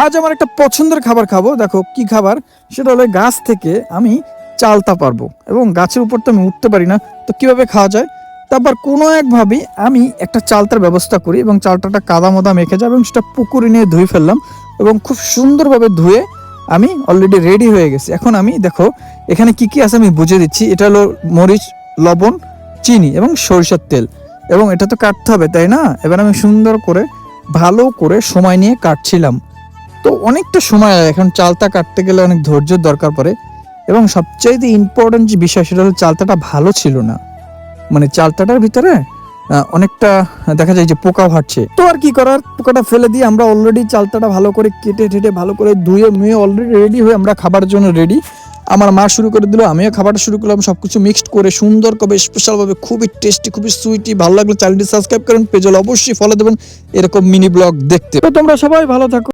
আজ আমার একটা পছন্দের খাবার খাবো। দেখো কি খাবার, সেটা হলো গাছ থেকে আমি চালতা পারবো এবং গাছের উপর তো আমি উঠতে পারি না, তো কিভাবে খাওয়া যায়। তারপর কোনো একভাবে আমি একটা চালতার ব্যবস্থা করি এবং চালটাটা কাদা মোদা মেখে যায় এবং সেটা পুকুরে নিয়ে ধুয়ে ফেললাম এবং খুব সুন্দরভাবে ধুয়ে আমি অলরেডি রেডি হয়ে গেছি। এখন আমি দেখো এখানে কি কি আছে আমি বুঝে দিচ্ছি। এটা হলো মরিচ, লবণ, চিনি এবং সরিষার তেল, এবং এটা তো কাটতে হবে তাই না। এবার আমি সুন্দর করে ভালো করে সময় নিয়ে কাটছিলাম। তো অনেকটা সময় লাগে, এখন চালতা কাটতে গেলে অনেক ধৈর্যের দরকার পড়ে। এবং সবচাইতে ইম্পর্টেন্ট যে বিষয় সেটা হলো চালতাটা ভালো ছিল না, মানে চালতাটার ভিতরে অনেকটা দেখা যায় যে পোকাও হাঁটছে। তো আর কি করার, পোকাটা ফেলে দিয়ে আমরা অলরেডি চালতাটা ভালো করে কেটে টেটে ভালো করে ধুয়ে মুয়ে অলরেডি রেডি হয়ে আমরা খাবার জন্য রেডি। আমার মা শুরু করে দিল, আমিও খাবারটা শুরু করলাম, সবকিছু মিক্সড করে সুন্দর করে স্পেশালভাবে, খুবই টেস্টি, খুবই সুইটি। ভালো লাগলে চ্যানেলটি সাবস্ক্রাইব করেন, পেজে অবশ্যই ফলো দেবেন এরকম মিনি ব্লগ দেখতে। তো তোমরা সবাই ভালো থাকো।